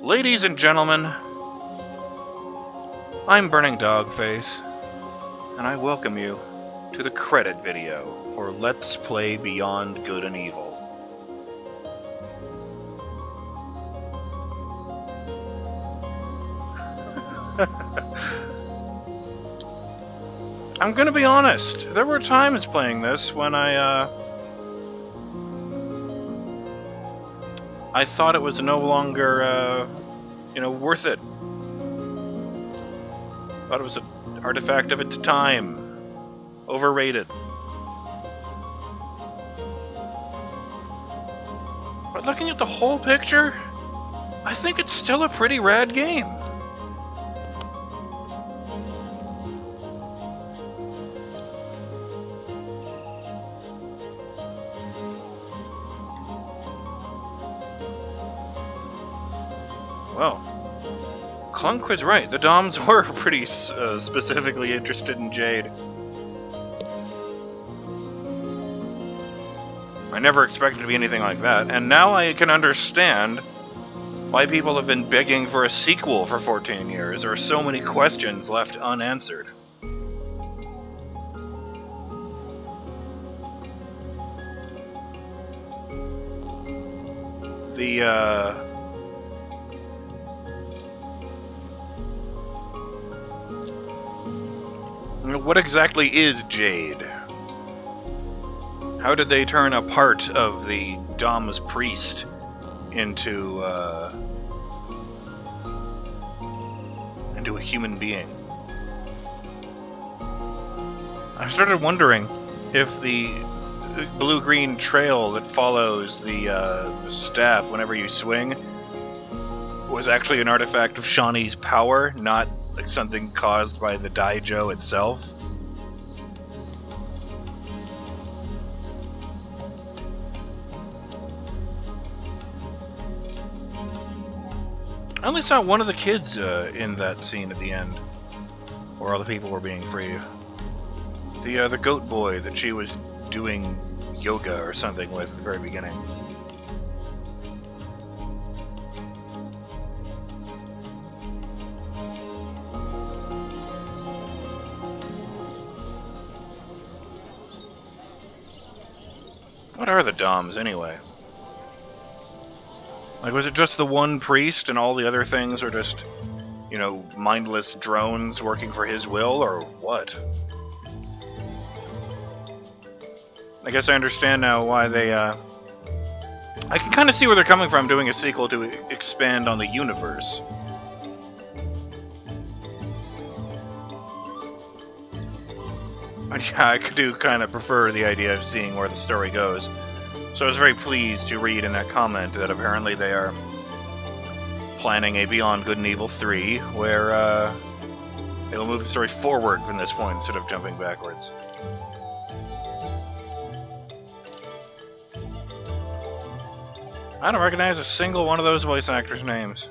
Ladies and gentlemen, I'm BurningDogFace, and I welcome you to the credit video for Let's Play Beyond Good and Evil. I'm gonna be honest, there were times playing this when I thought it was no longer, worth it. Thought it was an artifact of its time. Overrated. But looking at the whole picture, I think it's still a pretty rad game. Well, Clunk was right. The Doms were pretty specifically interested in Jade. I never expected to be anything like that, and now I can understand why people have been begging for a sequel for 14 years. There are so many questions left unanswered. What exactly is Jade? How did they turn a part of the DomZ Priest into a human being? I started wondering if the blue-green trail that follows the staff whenever you swing was actually an artifact of Shawnee's power, not like something caused by the Daijo itself. I only saw one of the kids in that scene at the end, where all the people were being free. The goat boy that she was doing yoga or something with at the very beginning. What are the Doms, anyway? Like, was it just the one priest and all the other things are just, mindless drones working for his will, or what? I guess I understand now why they, I can kind of see where they're coming from doing a sequel to expand on the universe. But yeah, I do kind of prefer the idea of seeing where the story goes. So I was very pleased to read in that comment that apparently they are planning a Beyond Good and Evil 3, where they'll move the story forward from this point instead of jumping backwards. I don't recognize a single one of those voice actors' names.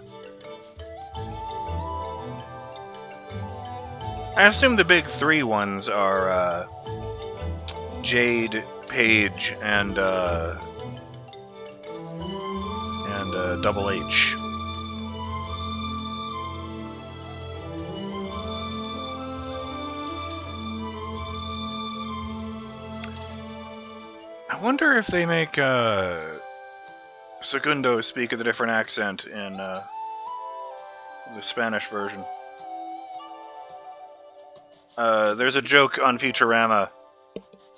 I assume the big three ones are Jade, Pey'j, and Double H. I wonder if they make Segundo speak with a different accent in the Spanish version. There's a joke on Futurama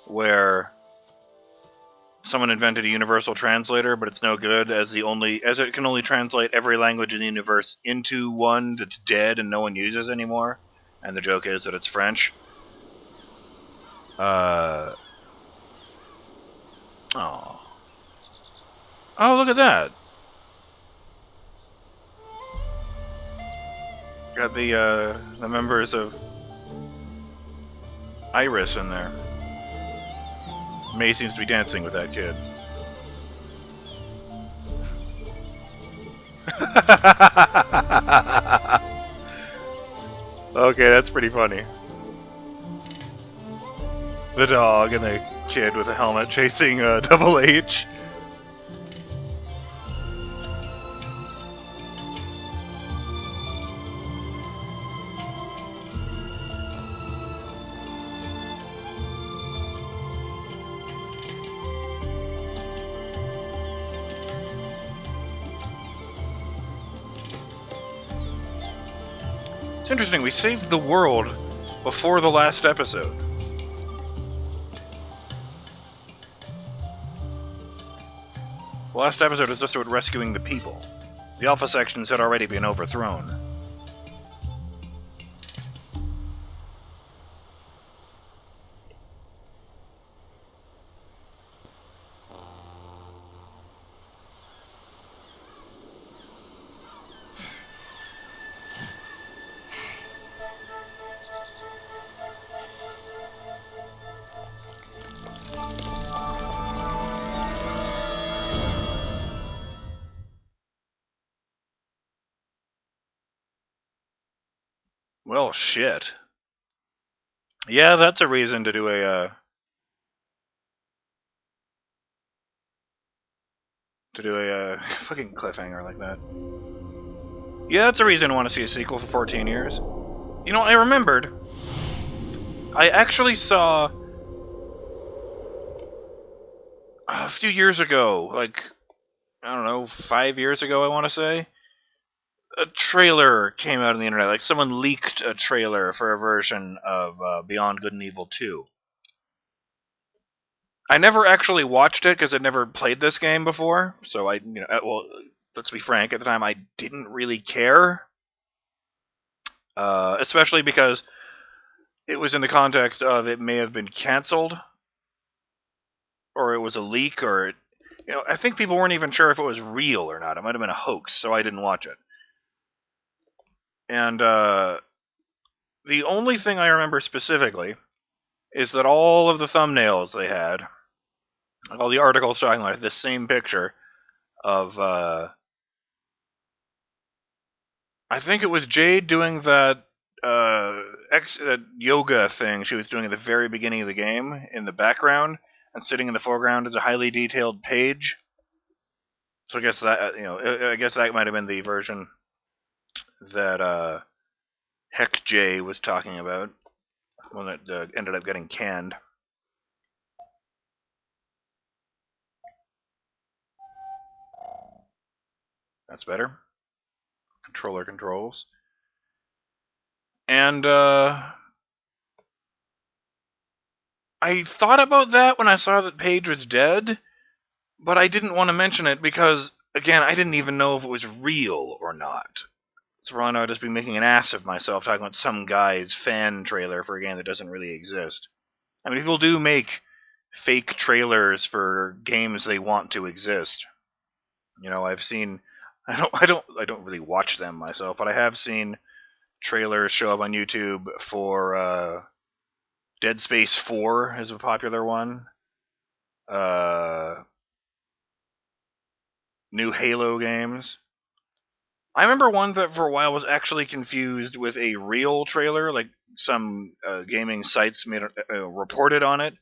where someone invented a universal translator, but it's no good as it can only translate every language in the universe into one that's dead and no one uses anymore. And the joke is that it's French. Oh, look at that. Got the members of Iris in there. May seems to be dancing with that kid. Okay, that's pretty funny. The dog and the kid with a helmet chasing Double H. interesting, we saved the world before the last episode. The last episode was just about rescuing the people. The Alpha sections had already been overthrown. Well, shit. Yeah, that's a reason to do a, fucking cliffhanger like that. Yeah, that's a reason to want to see a sequel for 14 years. You know, I remembered. I actually saw... a few years ago, like, I don't know, 5 years ago, I want to say, a trailer came out on the internet. Like, someone leaked a trailer for a version of Beyond Good and Evil 2. I never actually watched it because I'd never played this game before, so well, let's be frank, at the time I didn't really care. Especially because it was in the context of it may have been cancelled, or it was a leak, or I think people weren't even sure if it was real or not. It might have been a hoax, so I didn't watch it. And the only thing I remember specifically is that all of the thumbnails they had, all the articles talking about this same picture of, I think it was Jade doing that yoga thing she was doing at the very beginning of the game in the background, and sitting in the foreground is a highly detailed Pey'j. So I guess that I guess that might have been the version that J was talking about, one that ended up getting canned. That's better. Controller controls. And I thought about that when I saw that Pey'j was dead, but I didn't want to mention it because, again, I didn't even know if it was real or not. So why not just be making an ass of myself talking about some guy's fan trailer for a game that doesn't really exist? I mean, people do make fake trailers for games they want to exist. I've seen... I don't really watch them myself, but I have seen trailers show up on YouTube for Dead Space 4 is a popular one. New Halo games. I remember one that for a while was actually confused with a real trailer, like some gaming sites made reported on it,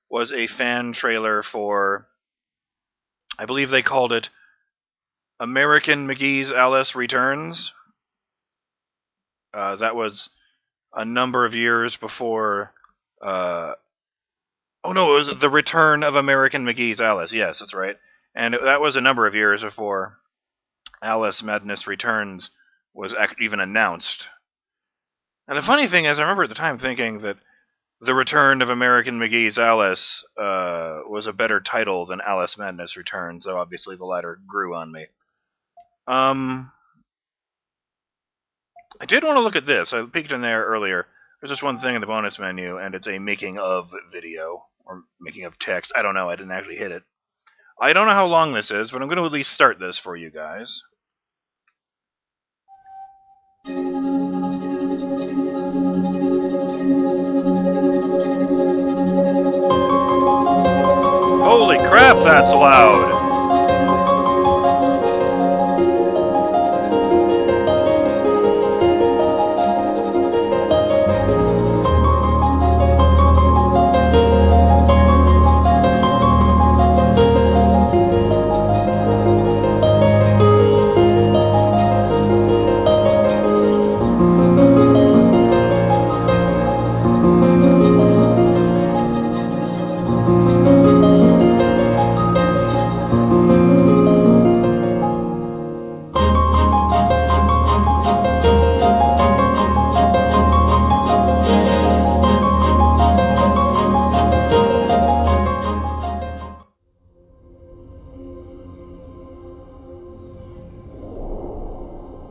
was a fan trailer for, I believe they called it American McGee's Alice Returns. That was a number of years before... oh no, it was The Return of American McGee's Alice. Yes, that's right. And that was a number of years before Alice Madness Returns was even announced. And the funny thing is, I remember at the time thinking that The Return of American McGee's Alice was a better title than Alice Madness Returns, though obviously the latter grew on me. I did want to look at this. I peeked in there earlier. There's just one thing in the bonus menu, and it's a making of video, or making of text. I don't know, I didn't actually hit it. I don't know how long this is, but I'm going to at least start this for you guys. Holy crap, that's loud!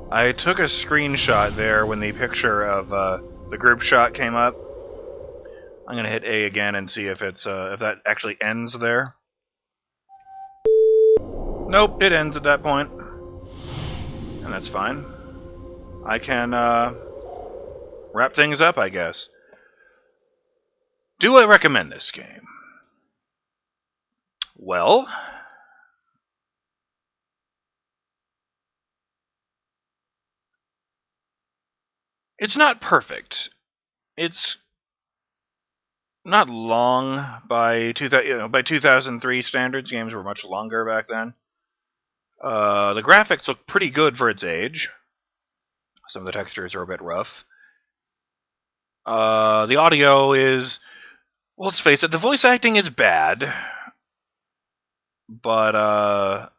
I took a screenshot there when the picture of the group shot came up. I'm gonna hit A again and see if it's if that actually ends there. Nope, it ends at that point, and that's fine. I can wrap things up, I guess. Do I recommend this game? Well, it's not perfect. It's not long by 2003 standards. Games were much longer back then. The graphics look pretty good for its age. Some of the textures are a bit rough. The audio is, well, let's face it, the voice acting is bad, but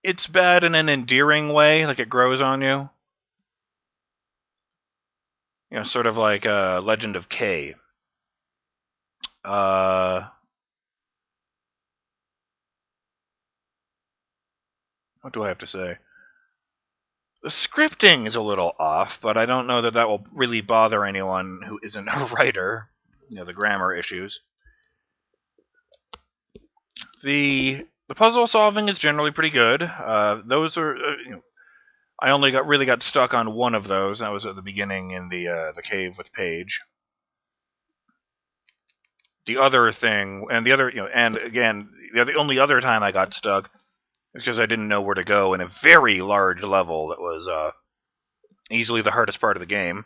it's bad in an endearing way, like it grows on you. You know, sort of like Legend of K. What do I have to say? The scripting is a little off, but I don't know that that will really bother anyone who isn't a writer. You know, the grammar issues. The puzzle solving is generally pretty good. Those are, I only really got stuck on one of those. That was at the beginning in the cave with Pey'j. The other thing, and the other, and again, the only other time I got stuck is because I didn't know where to go in a very large level that was easily the hardest part of the game.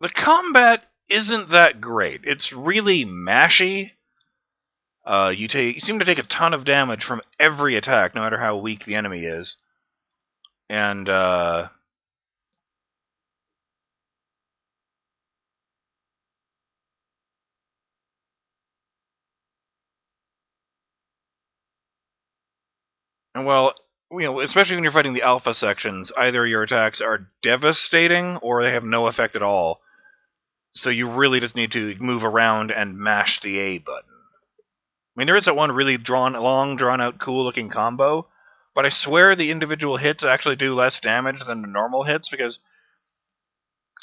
The combat isn't that great. It's really mashy. You seem to take a ton of damage from every attack, no matter how weak the enemy is. And well, especially when you're fighting the alpha sections, either your attacks are devastating or they have no effect at all. So you really just need to move around and mash the A button. I mean, there is that one really long, drawn-out, cool-looking combo, but I swear the individual hits actually do less damage than the normal hits, because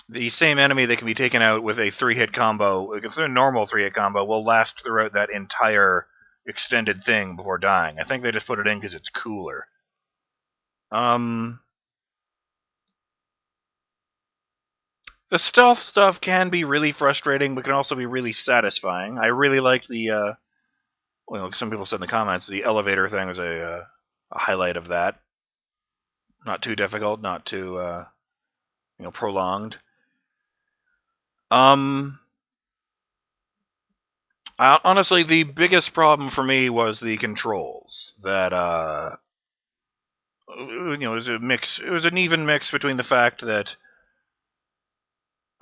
the same enemy that can be taken out with a 3-hit combo, if a normal 3-hit combo, will last throughout that entire extended thing before dying. I think they just put it in because it's cooler. The stealth stuff can be really frustrating, but can also be really satisfying. I really like the, some people said in the comments, the elevator thing was a highlight of that. Not too difficult, not too, prolonged. Honestly, the biggest problem for me was the controls. That, it was a mix. It was an even mix between the fact that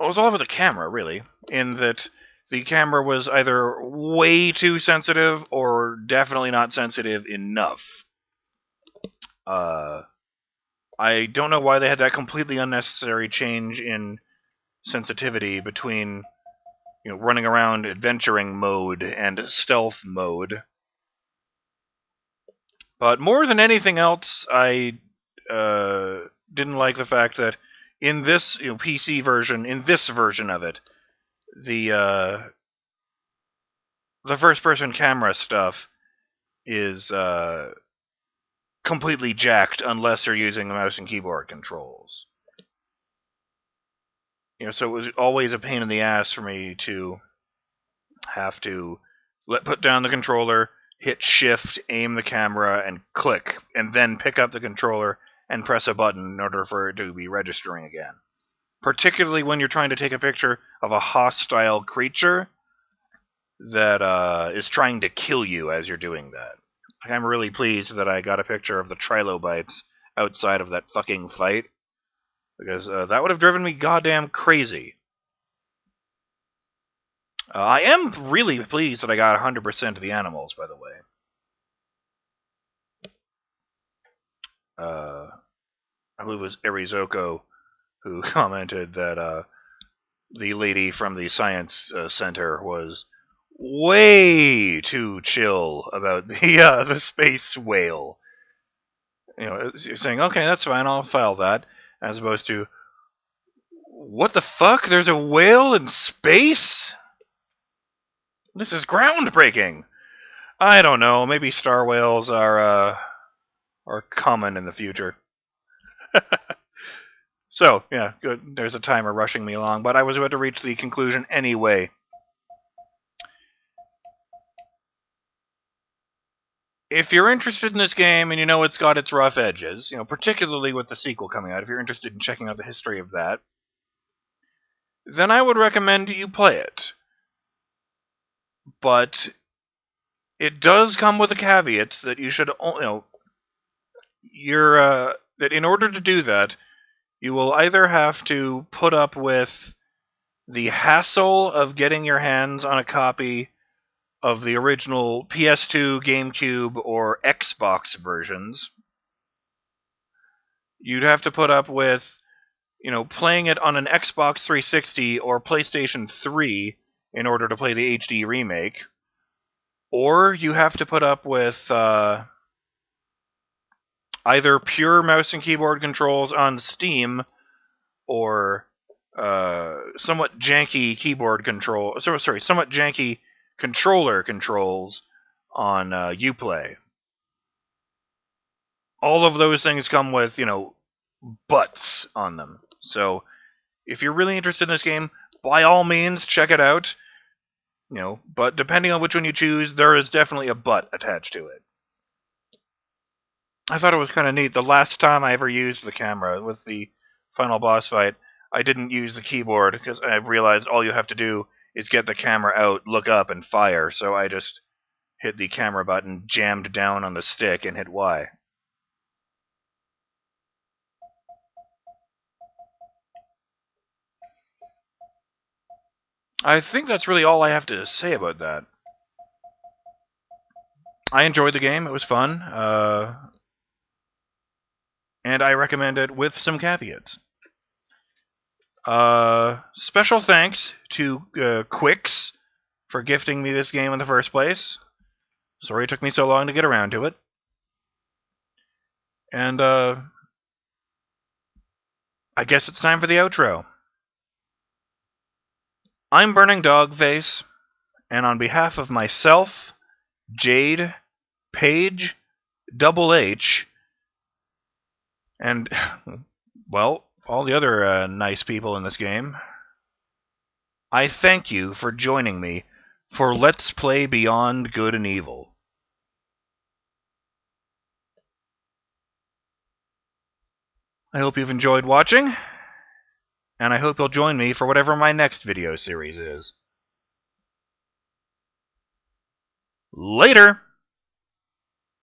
it was all over the camera, really, in that the camera was either way too sensitive or definitely not sensitive enough. I don't know why they had that completely unnecessary change in sensitivity between, running around adventuring mode and stealth mode. But more than anything else, I didn't like the fact that in this PC version, in this version of it, the first-person camera stuff is completely jacked unless you're using the mouse and keyboard controls. So it was always a pain in the ass for me to have to put down the controller, hit shift, aim the camera, and click, and then pick up the controller and press a button in order for it to be registering again. Particularly when you're trying to take a picture of a hostile creature that is trying to kill you as you're doing that. I'm really pleased that I got a picture of the trilobites outside of that fucking fight, because that would have driven me goddamn crazy. I am really pleased that I got 100% of the animals, by the way. I believe it was Arizoko who commented that the lady from the science center was way too chill about the space whale. You know, you're saying, okay, that's fine, I'll file that, as opposed to, what the fuck? There's a whale in space? This is groundbreaking. I don't know. Maybe star whales are common in the future. So, yeah, good. There's a timer rushing me along, but I was about to reach the conclusion anyway. If you're interested in this game and you know it's got its rough edges, you know, particularly with the sequel coming out, if you're interested in checking out the history of that, then I would recommend you play it. But it does come with a caveat that you should, you know, that in order to do that, you will either have to put up with the hassle of getting your hands on a copy of the original PS2, GameCube, or Xbox versions. You'd have to put up with, you know, playing it on an Xbox 360 or PlayStation 3 in order to play the HD remake. Or you have to put up with either pure mouse and keyboard controls on Steam or somewhat janky somewhat janky controller controls on Uplay. All of those things come with, you know, butts on them. So if you're really interested in this game, by all means, check it out. You know, but depending on which one you choose, there is definitely a butt attached to it. I thought it was kind of neat. The last time I ever used the camera with the final boss fight, I didn't use the keyboard because I realized all you have to do is get the camera out, look up, and fire. So I just hit the camera button, jammed down on the stick, and hit Y. I think that's really all I have to say about that. I enjoyed the game. It was fun. And I recommend it with some caveats. Special thanks to Quicks for gifting me this game in the first place. Sorry it took me so long to get around to it. And I guess it's time for the outro. I'm BurningDogFace, and on behalf of myself, Jade, Pey'j, H, and, well, all the other nice people in this game, I thank you for joining me for Let's Play Beyond Good and Evil. I hope you've enjoyed watching, and I hope you'll join me for whatever my next video series is. Later!